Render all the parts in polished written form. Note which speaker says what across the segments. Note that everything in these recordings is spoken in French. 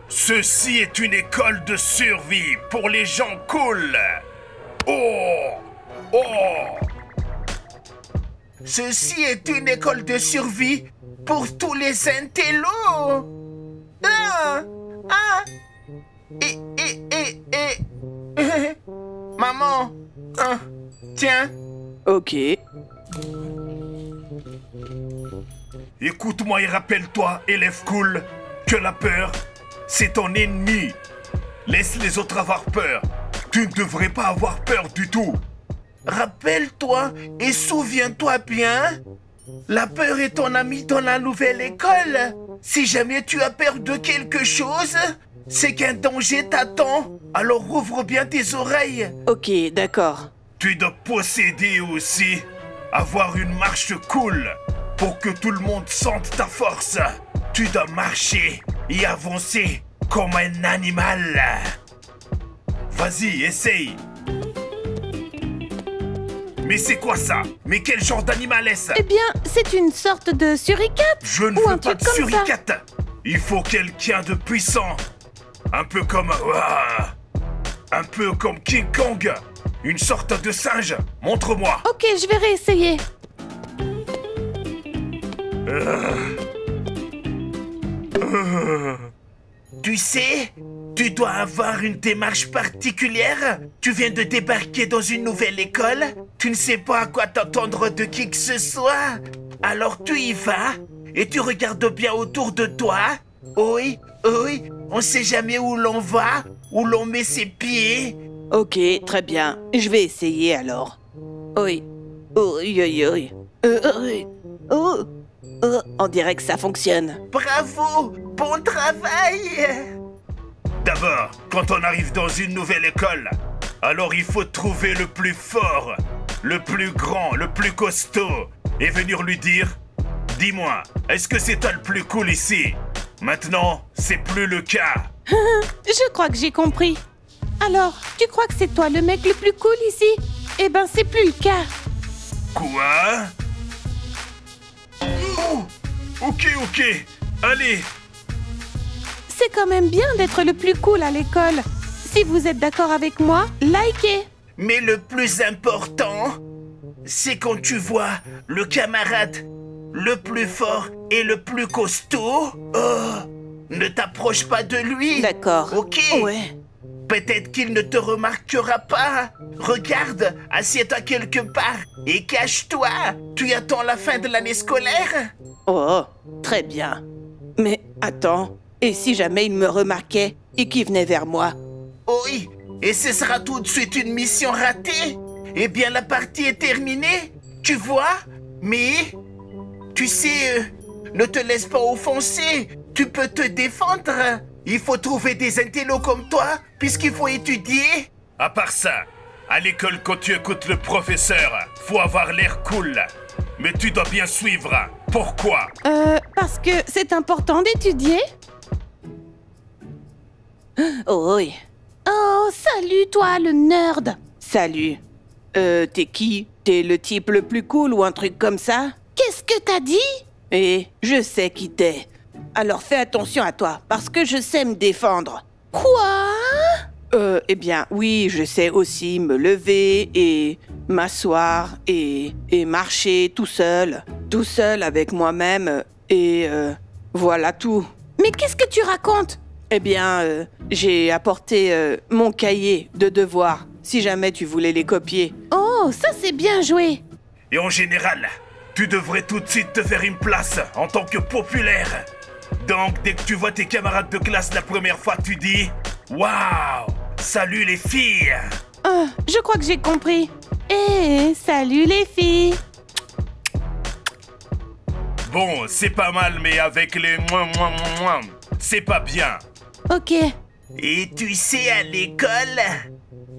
Speaker 1: Ceci est une école de survie pour les gens cool. Oh! Oh!
Speaker 2: Ceci est une école de survie pour tous les intellos. Ah! Ah! Maman! Ah, tiens!
Speaker 3: Ok.
Speaker 1: Écoute-moi et rappelle-toi, élève cool, que la peur, c'est ton ennemi. Laisse les autres avoir peur. Tu ne devrais pas avoir peur du tout.
Speaker 2: Rappelle-toi et souviens-toi bien, la peur est ton ami dans la nouvelle école. Si jamais tu as peur de quelque chose, c'est qu'un danger t'attend. Alors ouvre bien tes oreilles.
Speaker 3: Ok, d'accord.
Speaker 1: Tu dois posséder aussi, avoir une marche cool pour que tout le monde sente ta force. Tu dois marcher et avancer comme un animal. Vas-y, essaye. Mais c'est quoi ça? Mais quel genre d'animal est-ce?
Speaker 4: Eh bien, c'est une sorte de suricate.
Speaker 1: Je ne
Speaker 4: ou
Speaker 1: veux
Speaker 4: un
Speaker 1: pas
Speaker 4: truc
Speaker 1: de
Speaker 4: comme ça.
Speaker 1: suricate. Il faut quelqu'un de puissant. Un peu comme... un peu comme King Kong. Une sorte de singe. Montre-moi.
Speaker 4: Ok, je vais réessayer.
Speaker 2: Tu sais, tu dois avoir une démarche particulière. Tu viens de débarquer dans une nouvelle école. Tu ne sais pas à quoi t'attendre de qui que ce soit. Alors tu y vas et tu regardes bien autour de toi. Oui, oui, on sait jamais où l'on va, où l'on met ses pieds.
Speaker 3: Ok, très bien. Je vais essayer alors. Oui. Oui, oui, oui. Oui. Oh. Oh, on dirait que ça fonctionne.
Speaker 2: Bravo, bon travail.
Speaker 1: D'abord, quand on arrive dans une nouvelle école, alors il faut trouver le plus fort, le plus grand, le plus costaud, et venir lui dire « Dis-moi, est-ce que c'est toi le plus cool ici ?» Maintenant, c'est plus le cas.
Speaker 4: Je crois que j'ai compris. Alors, tu crois que c'est toi le mec le plus cool ici? Eh ben, c'est plus le cas.
Speaker 1: Quoi? Oh, ok, allez.
Speaker 4: C'est quand même bien d'être le plus cool à l'école. Si vous êtes d'accord avec moi, likez.
Speaker 2: Mais le plus important, c'est quand tu vois le camarade le plus fort et le plus costaud. Oh, ne t'approche pas de lui.
Speaker 3: D'accord.
Speaker 2: Ok.
Speaker 3: Ouais.
Speaker 2: Peut-être qu'il ne te remarquera pas. Regarde, assieds-toi quelque part et cache-toi. Tu attends la fin de l'année scolaire?
Speaker 3: Oh, très bien. Mais attends, et si jamais il me remarquait et qu'il venait vers moi?
Speaker 2: Oui, et ce sera tout de suite une mission ratée. Eh bien, la partie est terminée, tu vois? Mais, tu sais, ne te laisse pas offenser. Tu peux te défendre. Il faut trouver des intellos comme toi, puisqu'il faut étudier.
Speaker 1: À part ça, à l'école, quand tu écoutes le professeur, faut avoir l'air cool. Mais tu dois bien suivre. Pourquoi?
Speaker 4: Parce que c'est important d'étudier.
Speaker 3: Oh, oui.
Speaker 4: Oh, salut toi, le nerd.
Speaker 3: Salut. T'es qui? T'es le type le plus cool ou un truc comme ça?
Speaker 4: Qu'est-ce que t'as dit?
Speaker 3: Et je sais qui t'es. Alors fais attention à toi, parce que je sais me défendre.
Speaker 4: Quoi?
Speaker 3: Eh bien, oui, je sais aussi me lever et m'asseoir et marcher tout seul. Tout seul avec moi-même et voilà tout.
Speaker 4: Mais qu'est-ce que tu racontes?
Speaker 3: Eh bien, j'ai apporté mon cahier de devoirs, si jamais tu voulais les copier.
Speaker 4: Oh, ça c'est bien joué.
Speaker 1: Et en général, tu devrais tout de suite te faire une place en tant que populaire. Donc, dès que tu vois tes camarades de classe la première fois, tu dis « Waouh! Salut les filles !»
Speaker 4: Je crois que j'ai compris. Eh, salut les filles.
Speaker 1: Bon, c'est pas mal, mais avec les mouam, c'est pas bien.
Speaker 4: Ok.
Speaker 2: Et tu sais, à l'école,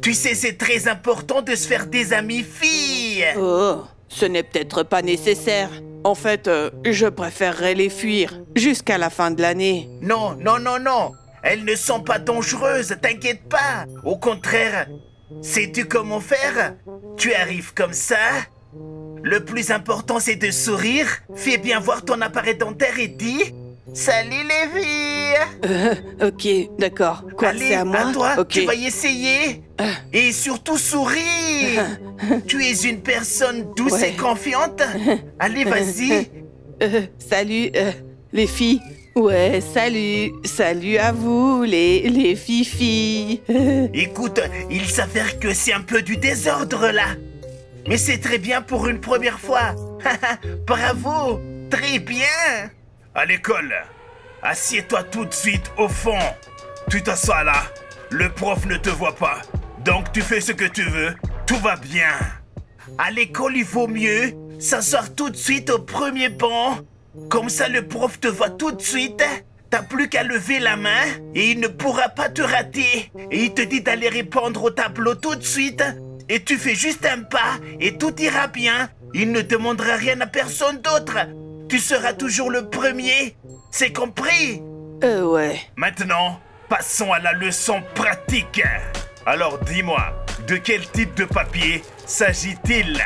Speaker 2: tu sais, c'est très important de se faire des amis filles.
Speaker 3: Oh, ce n'est peut-être pas nécessaire. En fait, je préférerais les fuir jusqu'à la fin de l'année.
Speaker 2: Non, non, non, non. Elles ne sont pas dangereuses, t'inquiète pas. Au contraire, sais-tu comment faire? Tu arrives comme ça. Le plus important, c'est de sourire. Fais bien voir ton appareil dentaire et dis Salut les filles.
Speaker 3: Ok, d'accord. Quoi,
Speaker 2: Allez,
Speaker 3: c'est à moi?
Speaker 2: toi,
Speaker 3: Ok.
Speaker 2: tu vas y essayer. Et surtout souris. Tu es une personne douce
Speaker 3: Ouais.
Speaker 2: et confiante. Allez, vas-y.
Speaker 3: Salut, les filles. Ouais, salut. Salut à vous, les filles.
Speaker 2: Écoute, il s'avère que c'est un peu du désordre là. Mais c'est très bien pour une première fois. Bravo. Très bien.
Speaker 1: À l'école, assieds-toi tout de suite au fond. Tu t'assois là. Le prof ne te voit pas. Donc tu fais ce que tu veux. Tout va bien.
Speaker 2: À l'école, il vaut mieux s'asseoir tout de suite au premier banc. Comme ça, le prof te voit tout de suite. T'as plus qu'à lever la main et il ne pourra pas te rater. Et il te dit d'aller répondre au tableau tout de suite. Et tu fais juste un pas et tout ira bien. Il ne demandera rien à personne d'autre. Tu seras toujours le premier. C'est compris?
Speaker 3: Ouais.
Speaker 1: Maintenant, passons à la leçon pratique. Alors dis-moi, de quel type de papier s'agit-il?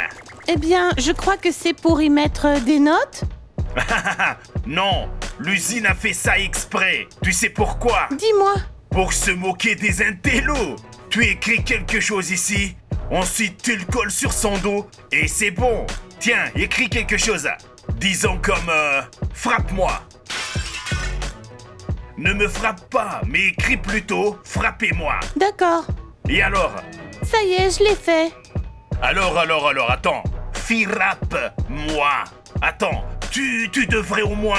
Speaker 4: Eh bien, je crois que c'est pour y mettre des notes.
Speaker 1: Non, l'usine a fait ça exprès. Tu sais pourquoi?
Speaker 4: Dis-moi.
Speaker 1: Pour se moquer des intellos. Tu écris quelque chose ici, ensuite tu le colles sur son dos et c'est bon. Tiens, écris quelque chose. Disons comme frappe-moi. Ne me frappe pas, mais écris plutôt frappez-moi.
Speaker 4: D'accord.
Speaker 1: Et alors?
Speaker 4: Ça y est, je l'ai fait.
Speaker 1: Alors, attends. Frappe-moi. Attends, tu devrais au moins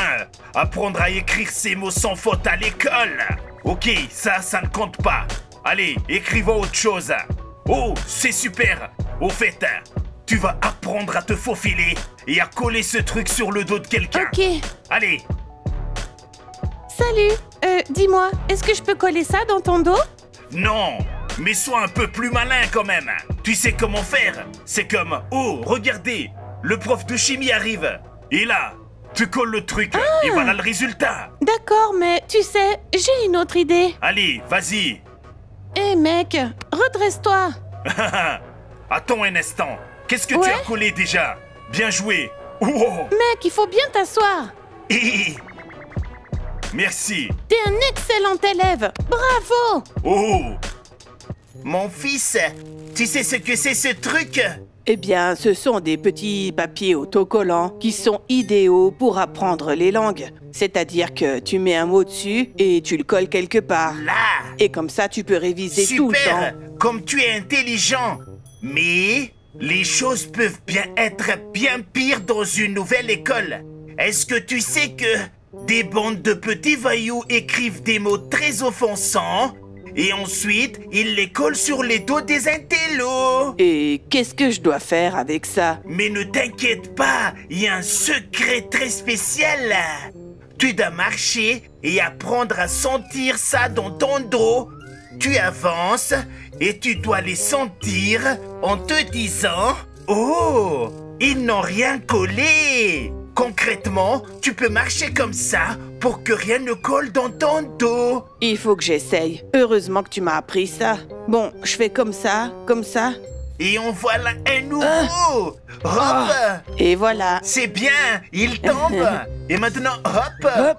Speaker 1: apprendre à écrire ces mots sans faute à l'école. Ok, ça ne compte pas. Allez, écrivons autre chose. Oh, c'est super. Au fait, tu vas apprendre à te faufiler et à coller ce truc sur le dos de quelqu'un.
Speaker 4: Ok.
Speaker 1: Allez,
Speaker 4: Salut. Dis-moi, est-ce que je peux coller ça dans ton dos?
Speaker 1: non, mais sois un peu plus malin quand même. Tu sais comment faire? C'est comme, oh, regardez, le prof de chimie arrive. Et là, tu colles le truc et voilà le résultat.
Speaker 4: D'accord, mais tu sais, j'ai une autre idée.
Speaker 1: Allez, vas-y.
Speaker 4: Hé mec, redresse-toi.
Speaker 1: Attends un instant. Qu'est-ce que tu
Speaker 4: Ouais.
Speaker 1: as collé déjà? Bien joué. Oh.
Speaker 4: Mec, il faut bien t'asseoir.
Speaker 1: Merci.
Speaker 4: T'es un excellent élève. Bravo.
Speaker 1: Oh.
Speaker 2: Mon fils, tu sais ce que c'est ce truc?
Speaker 3: Eh bien, ce sont des petits papiers autocollants qui sont idéaux pour apprendre les langues. C'est-à-dire que tu mets un mot dessus et tu le colles quelque part.
Speaker 2: Là.
Speaker 3: Et comme ça, tu peux réviser tout le
Speaker 2: Super,
Speaker 3: temps.
Speaker 2: comme tu es intelligent. Mais les choses peuvent bien être bien pires dans une nouvelle école. Est-ce que tu sais que des bandes de petits voyous écrivent des mots très offensants et ensuite ils les collent sur les dos des intellos?
Speaker 3: Et qu'est-ce que je dois faire avec ça?
Speaker 2: Mais ne t'inquiète pas, il y a un secret très spécial. Tu dois marcher et apprendre à sentir ça dans ton dos. Tu avances et tu dois les sentir en te disant « Oh, ils n'ont rien collé !» Concrètement, tu peux marcher comme ça pour que rien ne colle dans ton dos.
Speaker 3: Il faut que j'essaye. Heureusement que tu m'as appris ça. Bon, je fais comme ça, comme ça.
Speaker 2: Et en voilà un nouveau. Hop!
Speaker 3: Et voilà.
Speaker 2: C'est bien, il tombe. Et maintenant, hop!
Speaker 3: Hop.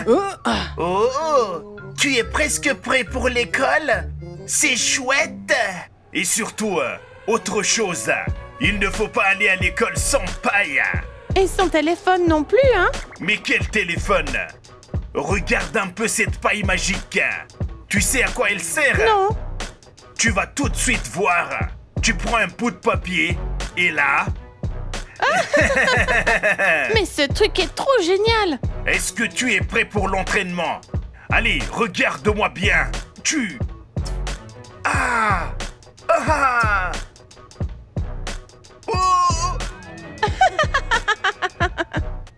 Speaker 3: Oh, ah.
Speaker 2: Oh, tu es presque prêt pour l'école? C'est chouette!
Speaker 1: Et surtout, autre chose. Il ne faut pas aller à l'école sans paille.
Speaker 4: Et son téléphone non plus, hein?
Speaker 1: Mais quel téléphone? Regarde un peu cette paille magique. Tu sais à quoi elle sert?
Speaker 4: Non.
Speaker 1: Tu vas tout de suite voir. Tu prends un bout de papier et là...
Speaker 4: Mais ce truc est trop génial.
Speaker 1: Est-ce que tu es prêt pour l'entraînement? Allez, regarde-moi bien. Tu... Ah! Ah!
Speaker 2: Oh!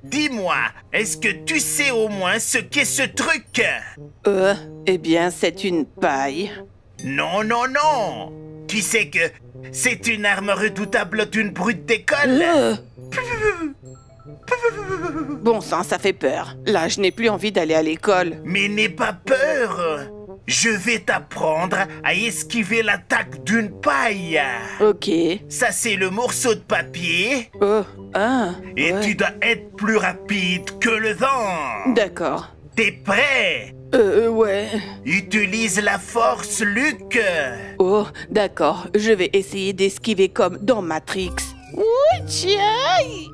Speaker 2: Dis-moi, est-ce que tu sais au moins ce qu'est ce truc?
Speaker 3: Eh bien, c'est une paille.
Speaker 2: Non, non, non! Tu sais que c'est une arme redoutable d'une brute d'école?
Speaker 3: Bon sang, ça fait peur. Là, je n'ai plus envie d'aller à l'école.
Speaker 2: Mais n'aie pas peur! Je vais t'apprendre à esquiver l'attaque d'une paille.
Speaker 3: Ok.
Speaker 2: Ça, c'est le morceau de papier.
Speaker 3: Oh, ah.
Speaker 2: Et
Speaker 3: ouais.
Speaker 2: tu dois être plus rapide que le vent.
Speaker 3: D'accord.
Speaker 2: T'es prêt?
Speaker 3: Ouais.
Speaker 2: Utilise la force, Luc.
Speaker 3: Oh, d'accord. Je vais essayer d'esquiver comme dans Matrix.
Speaker 4: Ouch, aïe.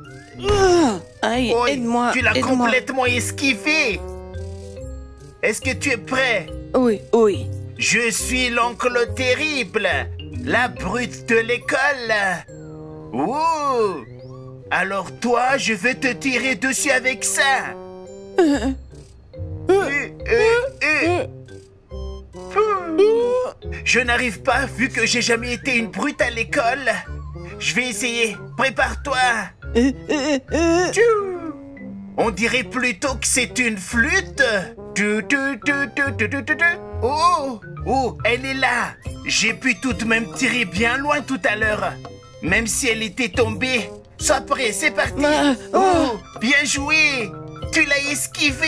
Speaker 3: Aïe,
Speaker 2: Oui,
Speaker 3: aide-moi.
Speaker 2: tu l'as
Speaker 3: aide-moi.
Speaker 2: complètement esquivé. Est-ce que tu es prêt?
Speaker 3: Oui, oui.
Speaker 2: Je suis l'oncle terrible, la brute de l'école. Ouh! Alors toi, je vais te tirer dessus avec ça. Je n'arrive pas vu que j'ai jamais été une brute à l'école. Je vais essayer. Prépare-toi. Tchou. On dirait plutôt que c'est une flûte. Oh, oh, elle est là. J'ai pu tout de même tirer bien loin tout à l'heure. Même si elle était tombée. Sois prêt, c'est parti. Oh, bien joué. Tu l'as esquivé.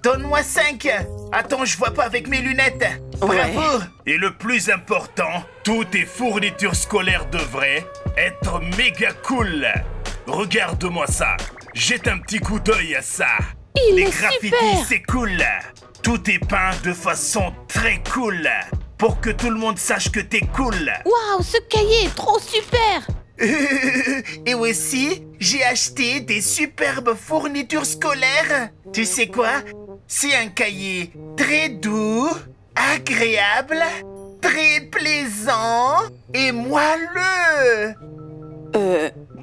Speaker 2: Donne-moi 5. Attends, je vois pas avec mes lunettes. Bravo.
Speaker 1: Et le plus important, toutes tes fournitures scolaires devraient être méga cool. Regarde-moi ça. Jette un petit coup d'œil à ça.
Speaker 4: Il
Speaker 1: Les
Speaker 4: est
Speaker 1: graffitis,
Speaker 4: super.
Speaker 1: c'est cool. Tout est peint de façon très cool. Pour que tout le monde sache que t'es cool.
Speaker 4: Waouh, ce cahier est trop super.
Speaker 2: Et aussi, j'ai acheté des superbes fournitures scolaires. Tu sais quoi? C'est un cahier très doux, agréable, très plaisant et moelleux.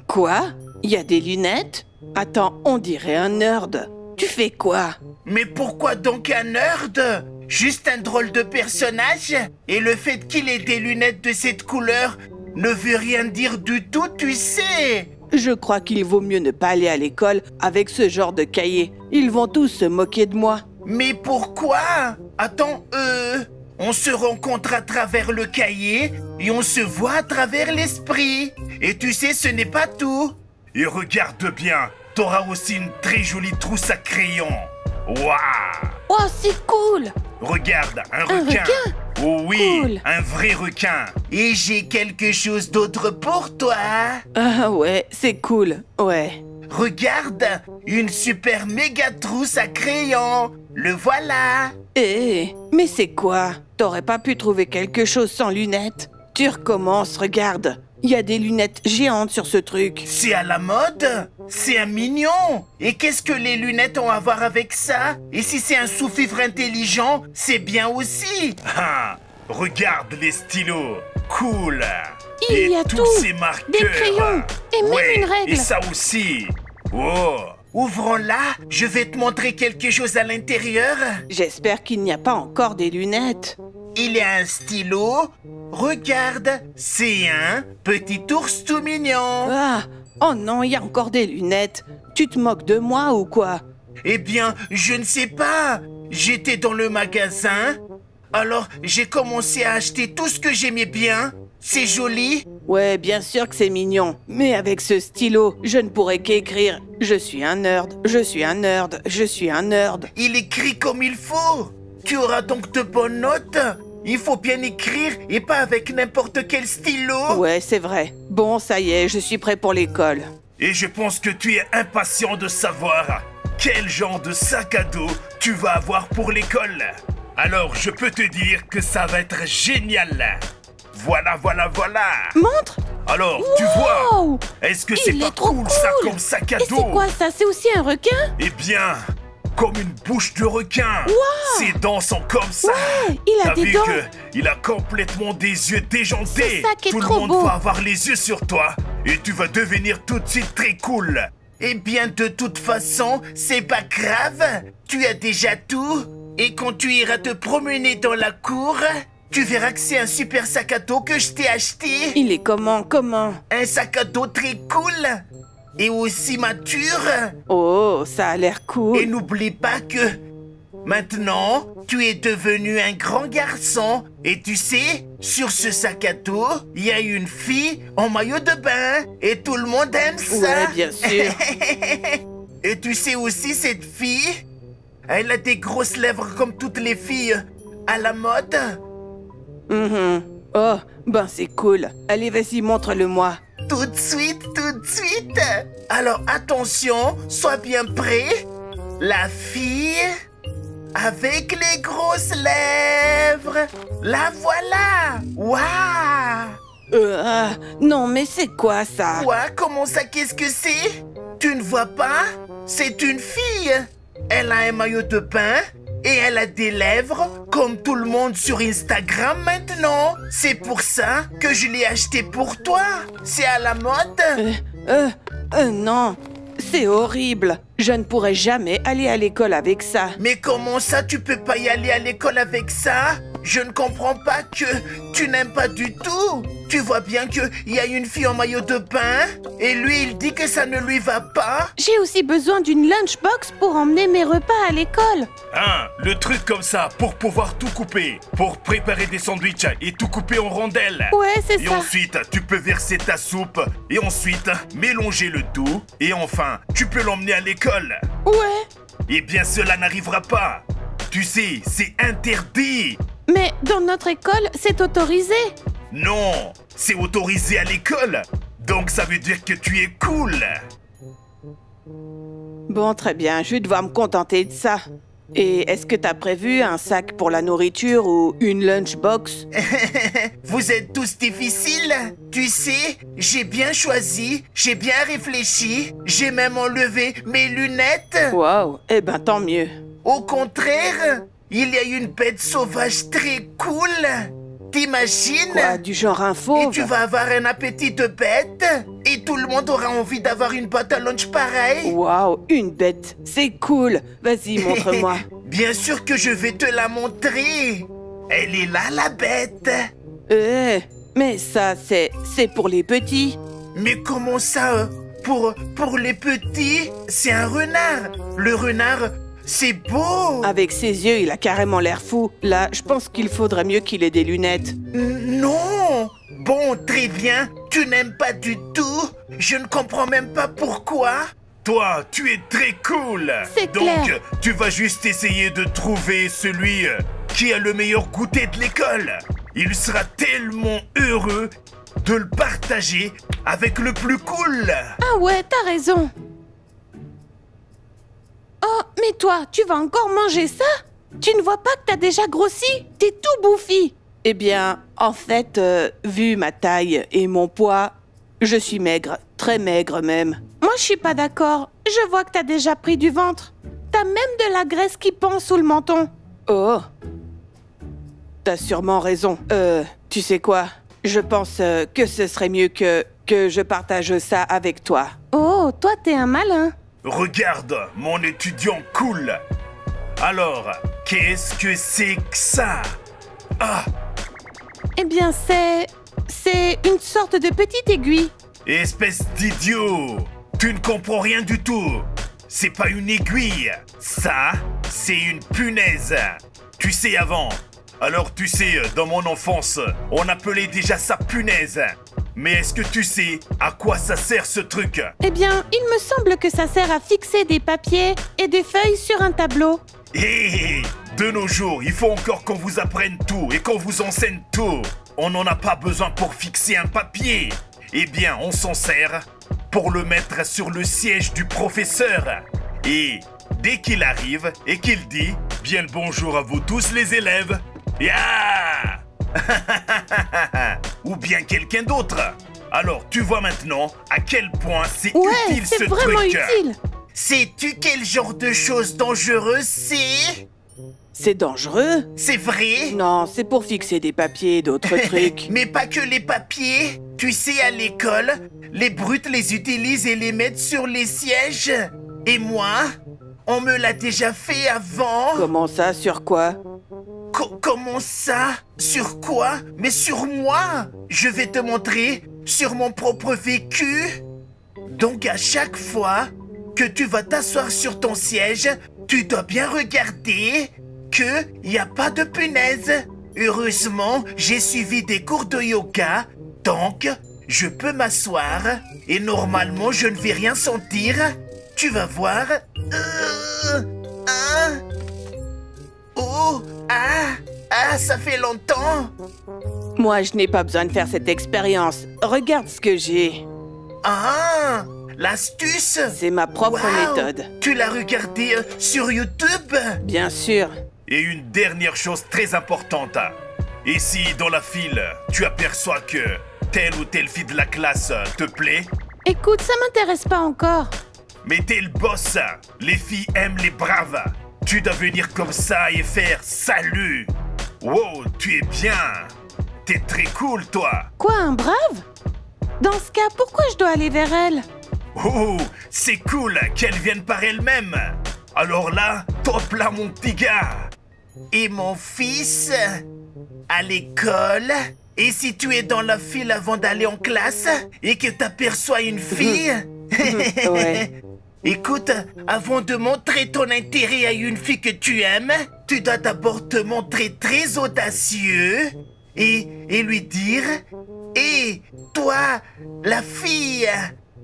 Speaker 3: Quoi? Il y a des lunettes? Attends, on dirait un nerd. Tu fais quoi?
Speaker 2: Mais pourquoi donc un nerd? Juste un drôle de personnage? Et le fait qu'il ait des lunettes de cette couleur ne veut rien dire du tout, tu sais.
Speaker 3: Je crois qu'il vaut mieux ne pas aller à l'école avec ce genre de cahier. Ils vont tous se moquer de moi.
Speaker 2: Mais pourquoi? Attends, on se rencontre à travers le cahier et on se voit à travers l'esprit. Et tu sais, ce n'est pas tout.
Speaker 1: Et regarde bien, t'auras aussi une très jolie trousse à crayon. Waouh!
Speaker 4: Oh, c'est cool.
Speaker 1: Regarde, un requin.
Speaker 4: requin?
Speaker 1: Oh oui,
Speaker 3: Cool.
Speaker 1: un vrai requin.
Speaker 2: Et j'ai quelque chose d'autre pour toi.
Speaker 3: Ah ouais, c'est cool. Ouais.
Speaker 2: Regarde, une super méga trousse à crayon. Le voilà.
Speaker 3: Mais c'est quoi? T'aurais pas pu trouver quelque chose sans lunettes? Tu recommences, regarde. Il y a des lunettes géantes sur ce truc.
Speaker 2: C'est à la mode. C'est un mignon. Et qu'est-ce que les lunettes ont à voir avec ça? Et si c'est un sous-fifre intelligent, c'est bien aussi.
Speaker 1: Ah, regarde les stylos. Cool.
Speaker 4: Il
Speaker 1: et
Speaker 4: y a
Speaker 1: tous
Speaker 4: tout.
Speaker 1: ces marqueurs.
Speaker 4: Des crayons. Et même
Speaker 1: Ouais,
Speaker 4: une règle.
Speaker 1: Et ça aussi. Oh.
Speaker 2: Ouvrons-la. Je vais te montrer quelque chose à l'intérieur.
Speaker 3: J'espère qu'il n'y a pas encore des lunettes.
Speaker 2: Il y a un stylo. Regarde, c'est un petit ours tout mignon.
Speaker 3: Ah, oh non, il y a encore des lunettes. Tu te moques de moi ou quoi?
Speaker 2: Eh bien, je ne sais pas. J'étais dans le magasin. Alors, j'ai commencé à acheter tout ce que j'aimais bien. C'est joli.
Speaker 3: Ouais, bien sûr que c'est mignon. Mais avec ce stylo, je ne pourrais qu'écrire « Je suis un nerd, je suis un nerd, je suis un nerd
Speaker 2: Il écrit comme il faut. Tu auras donc de bonnes notes. Il faut bien écrire et pas avec n'importe quel stylo. ».
Speaker 3: Ouais, c'est vrai. Bon, ça y est, je suis prêt pour l'école.
Speaker 1: Et je pense que tu es impatient de savoir quel genre de sac à dos tu vas avoir pour l'école. Alors, je peux te dire que ça va être génial. Voilà, voilà, voilà.
Speaker 4: Montre.
Speaker 1: Alors, tu vois,
Speaker 4: Wow.
Speaker 1: est-ce que c'est
Speaker 4: Il
Speaker 1: pas
Speaker 4: est trop
Speaker 1: cool ça
Speaker 4: cool.
Speaker 1: comme sac à
Speaker 4: Et
Speaker 1: dos?
Speaker 4: c'est quoi ça? C'est aussi un requin?
Speaker 1: Eh bien, comme une bouche de requin. Ses dents sont comme ça.
Speaker 4: Ouais, il a
Speaker 1: T'as
Speaker 4: des
Speaker 1: vu
Speaker 4: dents.
Speaker 1: il a complètement des yeux déjantés.
Speaker 4: C'est ça qui est
Speaker 1: Tout
Speaker 4: trop
Speaker 1: le monde
Speaker 4: beau.
Speaker 1: va avoir les yeux sur toi et tu vas devenir tout de suite très cool.
Speaker 2: Eh bien, de toute façon, c'est pas grave. Tu as déjà tout. Et quand tu iras te promener dans la cour, tu verras que c'est un super sac à dos que je t'ai acheté.
Speaker 3: Il est comment?
Speaker 2: Un sac à dos très cool. Et aussi mature.
Speaker 3: Oh, ça a l'air
Speaker 2: Et
Speaker 3: cool.
Speaker 2: n'oublie pas que maintenant, tu es devenu un grand garçon. Et tu sais, sur ce sac à dos, il y a une fille en maillot de bain. Et tout le monde aime ça.
Speaker 3: Ouais, bien sûr.
Speaker 2: Et tu sais aussi, cette fille, elle a des grosses lèvres comme toutes les filles. à la mode?
Speaker 3: Mhm. Oh, ben c'est cool. Allez, vas-y, montre-le-moi.
Speaker 2: Tout de suite, tout de suite. Alors attention, sois bien prêt. La fille avec les grosses lèvres. La voilà. Waouh!
Speaker 3: Non, mais c'est quoi ça?
Speaker 2: Quoi? Comment ça? Qu'est-ce que c'est? Tu ne vois pas? C'est une fille. Elle a un maillot de bain et elle a des lèvres comme tout le monde sur Instagram maintenant. C'est pour ça que je l'ai acheté pour toi. C'est à la mode.
Speaker 3: Non. C'est horrible. Je ne pourrais jamais aller à l'école avec ça.
Speaker 2: Mais comment ça, tu peux pas y aller à l'école avec ça? Je ne comprends pas que tu n'aimes pas du tout. Tu vois bien qu'il y a une fille en maillot de bain et lui, il dit que ça ne lui va pas.
Speaker 4: J'ai aussi besoin d'une lunchbox pour emmener mes repas à l'école.
Speaker 1: Hein, le truc comme ça, pour pouvoir tout couper, pour préparer des sandwichs et tout couper en rondelles.
Speaker 4: Ouais, c'est
Speaker 1: Et
Speaker 4: ça.
Speaker 1: ensuite, tu peux verser ta soupe et ensuite mélanger le tout. Et enfin, tu peux l'emmener à l'école.
Speaker 4: Ouais.
Speaker 1: Eh bien, cela n'arrivera pas. Tu sais, c'est interdit.
Speaker 4: Mais dans notre école, c'est autorisé.
Speaker 1: Non, c'est autorisé à l'école. Donc ça veut dire que tu es cool.
Speaker 3: Bon, très bien, je vais devoir me contenter de ça. Et est-ce que t'as prévu un sac pour la nourriture ou une lunchbox?
Speaker 2: Vous êtes tous difficiles. Tu sais, j'ai bien choisi, j'ai bien réfléchi, j'ai même enlevé mes lunettes.
Speaker 3: Wow, eh ben tant mieux.
Speaker 2: Au contraire, il y a une bête sauvage très cool. T'imagines?
Speaker 3: Quoi, du genre un fauve?
Speaker 2: Et tu vas avoir un appétit de bête. Et tout le monde aura envie d'avoir une boîte à lunch pareille.
Speaker 3: Wow, une bête, c'est cool. Vas-y, montre-moi.
Speaker 2: Bien sûr que je vais te la montrer. Elle est là, la bête.
Speaker 3: Mais ça, c'est pour les petits.
Speaker 2: Mais comment ça, pour les petits, c'est un renard. Le renard, c'est beau.
Speaker 3: Avec ses yeux, il a carrément l'air fou. Là, je pense qu'il faudrait mieux qu'il ait des lunettes.
Speaker 2: Non. Bon, très bien. Tu n'aimes pas du tout. Je ne comprends même pas pourquoi.
Speaker 1: Toi, tu es très cool.
Speaker 4: C'est
Speaker 1: Donc,
Speaker 4: clair.
Speaker 1: tu vas juste essayer de trouver celui qui a le meilleur goûter de l'école. Il sera tellement heureux de le partager avec le plus cool.
Speaker 4: Ah ouais, t'as raison. Oh, mais toi, tu vas encore manger ça? Tu ne vois pas que t'as déjà grossi? T'es tout bouffi.
Speaker 3: Eh bien, en fait, vu ma taille et mon poids, je suis maigre, très maigre même.
Speaker 4: Moi, je suis pas d'accord. Je vois que t'as déjà pris du ventre. T'as même de la graisse qui pend sous le menton.
Speaker 3: Oh, t'as sûrement raison. Tu sais quoi? Je pense que ce serait mieux que je partage ça avec toi.
Speaker 4: Oh, toi, t'es un malin.
Speaker 1: Regarde, mon étudiant cool. Alors, qu'est-ce que c'est que ça? Ah,
Speaker 4: Eh bien, c'est une sorte de petite aiguille.
Speaker 1: espèce d'idiot. Tu ne comprends rien du tout. C'est pas une aiguille. Ça, c'est une punaise. Tu sais avant. Alors tu sais, dans mon enfance, on appelait déjà ça punaise. Mais est-ce que tu sais à quoi ça sert ce truc?
Speaker 4: Eh bien, il me semble que ça sert à fixer des papiers et des feuilles sur un tableau.
Speaker 1: Hé, de nos jours, il faut encore qu'on vous apprenne tout et qu'on vous enseigne tout. On n'en a pas besoin pour fixer un papier. Eh bien, on s'en sert pour le mettre sur le siège du professeur. Et dès qu'il arrive et qu'il dit « Bien le bonjour à vous tous les élèves », ya ou bien quelqu'un d'autre. Alors, tu vois maintenant à quel point c'est
Speaker 4: Ouais,
Speaker 1: utile ce
Speaker 4: c'est vraiment
Speaker 1: truc.
Speaker 4: utile.
Speaker 2: Sais-tu quel genre de choses dangereuses c'est?
Speaker 3: C'est dangereux?
Speaker 2: C'est vrai?
Speaker 3: Non, c'est pour fixer des papiers et d'autres trucs.
Speaker 2: Mais pas que les papiers. Tu sais, à l'école, les brutes les utilisent et les mettent sur les sièges. Et moi, on me l'a déjà fait avant.
Speaker 3: Comment ça, sur quoi?
Speaker 2: Comment ça? Sur quoi? Mais sur moi. Je vais te montrer sur mon propre vécu. Donc à chaque fois que tu vas t'asseoir sur ton siège, tu dois bien regarder qu'il n'y a pas de punaise. Heureusement, j'ai suivi des cours de yoga, donc je peux m'asseoir et normalement je ne vais rien sentir. Tu vas voir. Oh, ah, Ah, ça fait longtemps.
Speaker 3: Moi, je n'ai pas besoin de faire cette expérience. Regarde ce que j'ai.
Speaker 2: Ah, l'astuce.
Speaker 3: C'est ma propre
Speaker 2: Wow.
Speaker 3: méthode.
Speaker 2: Tu l'as regardé sur YouTube?
Speaker 3: Bien sûr.
Speaker 1: Et une dernière chose très importante. Et si dans la file, tu aperçois que telle ou telle fille de la classe te plaît,
Speaker 4: Écoute, ça m'intéresse pas encore.
Speaker 1: mais t'es le boss, les filles aiment les braves. Tu dois venir comme ça et faire salut. Wow, tu es bien. T'es très cool, toi.
Speaker 4: Quoi, un brave? Dans ce cas, pourquoi je dois aller vers elle?
Speaker 1: Oh, c'est cool qu'elle vienne par elle-même. Alors là, top là, mon petit gars.
Speaker 2: Et mon fils? À l'école? Et si tu es dans la file avant d'aller en classe et que t'aperçois une fille?
Speaker 3: Ouais.
Speaker 2: Écoute, avant de montrer ton intérêt à une fille que tu aimes, tu dois d'abord te montrer très audacieux et lui dire « Hé, toi, la fille,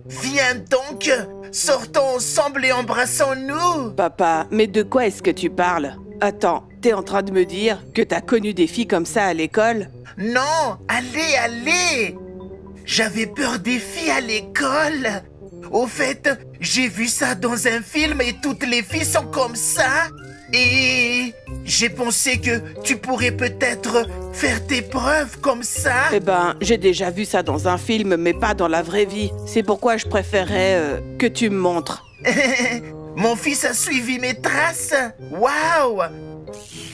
Speaker 2: viens donc, sortons ensemble et embrassons-nous »
Speaker 3: Papa, mais de quoi est-ce que tu parles? Attends, t'es en train de me dire que t'as connu des filles comme ça à l'école?
Speaker 2: Non, allez, allez! J'avais peur des filles à l'école. Au fait, j'ai vu ça dans un film et toutes les filles sont comme ça. Et j'ai pensé que tu pourrais peut-être faire tes preuves comme ça.
Speaker 3: Eh ben, j'ai déjà vu ça dans un film, mais pas dans la vraie vie. C'est pourquoi je préférais que tu me montres.
Speaker 2: Mon fils a suivi mes traces. Waouh!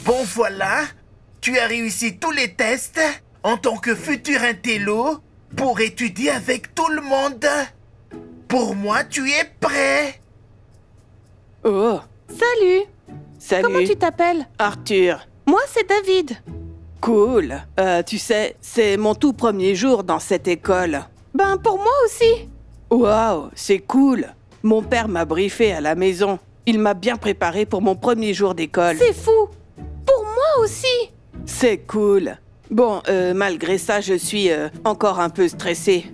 Speaker 2: Bon voilà, tu as réussi tous les tests en tant que futur intello pour étudier avec tout le monde. Pour moi, tu es prêt.
Speaker 3: Oh,
Speaker 4: Salut!
Speaker 3: salut.
Speaker 4: Comment tu t'appelles?
Speaker 3: Arthur.
Speaker 4: Moi, c'est David.
Speaker 3: Cool. Tu sais, c'est mon tout premier jour dans cette école.
Speaker 4: Ben, pour moi aussi.
Speaker 3: Waouh, c'est cool. Mon père m'a briefé à la maison. Il m'a bien préparé pour mon premier jour d'école.
Speaker 4: C'est fou. Pour moi aussi.
Speaker 3: C'est cool. Bon, malgré ça, je suis encore un peu stressée.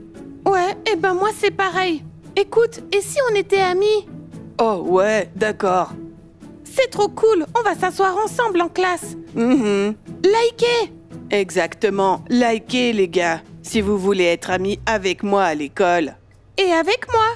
Speaker 4: Ouais, et ben moi, c'est pareil. Écoute, et si on était amis?
Speaker 3: Oh ouais, d'accord.
Speaker 4: C'est trop cool. On va s'asseoir ensemble en classe.
Speaker 3: Mhm.
Speaker 4: Likez!
Speaker 3: Exactement. Likez, les gars, si vous voulez être amis avec moi à l'école.
Speaker 4: Et avec moi.